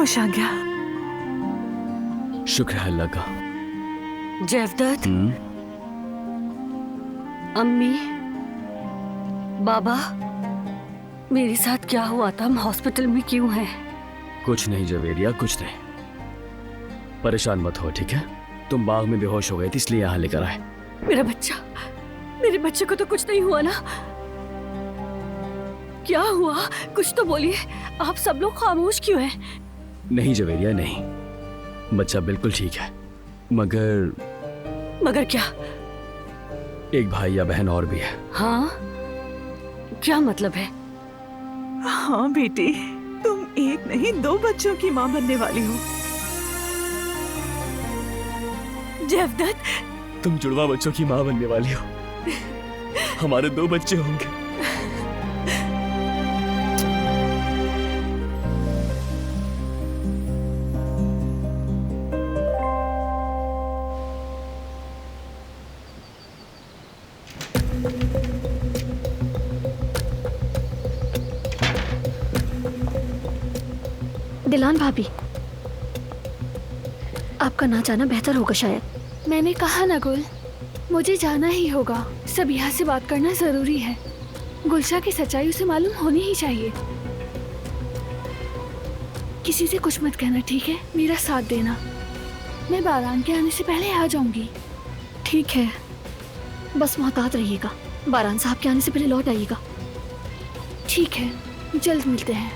होश आ गया। शुक्र है अल्लाह का। जयवदत्त, अम्मी, बाबा, मेरे साथ क्या हुआ था? हम हॉस्पिटल में क्यों हैं? कुछ नहीं जवेरिया, कुछ नहीं। परेशान मत हो, ठीक है? तुम बाग में बेहोश हो गए थे इसलिए यहाँ लेकर आए। मेरा बच्चा, मेरे बच्चे को तो कुछ नहीं हुआ ना? क्या हुआ? कुछ तो बोलिए। आप सब लोग खामोश क्यों हैं? नहीं जवेरिया, नहीं, बच्चा बिल्कुल ठीक है। मगर क्या? एक भाई या बहन और भी है। हाँ? क्या मतलब है? हाँ बेटी, तुम एक नहीं 2 बच्चों की माँ बनने वाली हो। जयवदत्त, तुम जुड़वा बच्चों की माँ बनने वाली हो। हमारे 2 बच्चे होंगे। दिलान भाभी, आपका ना जाना बेहतर होगा शायद। मैंने कहा ना गुल, मुझे जाना ही होगा। सब यहाँ से बात करना जरूरी है। गुलशा की सच्चाई उसे मालूम होनी ही चाहिए। किसी से कुछ मत कहना, ठीक है? मेरा साथ देना। मैं बारान के आने से पहले आ जाऊंगी। ठीक है, बस मोहतात रहिएगा। बारान साहब के आने से पहले लौट आइएगा। ठीक है, जल्द मिलते हैं।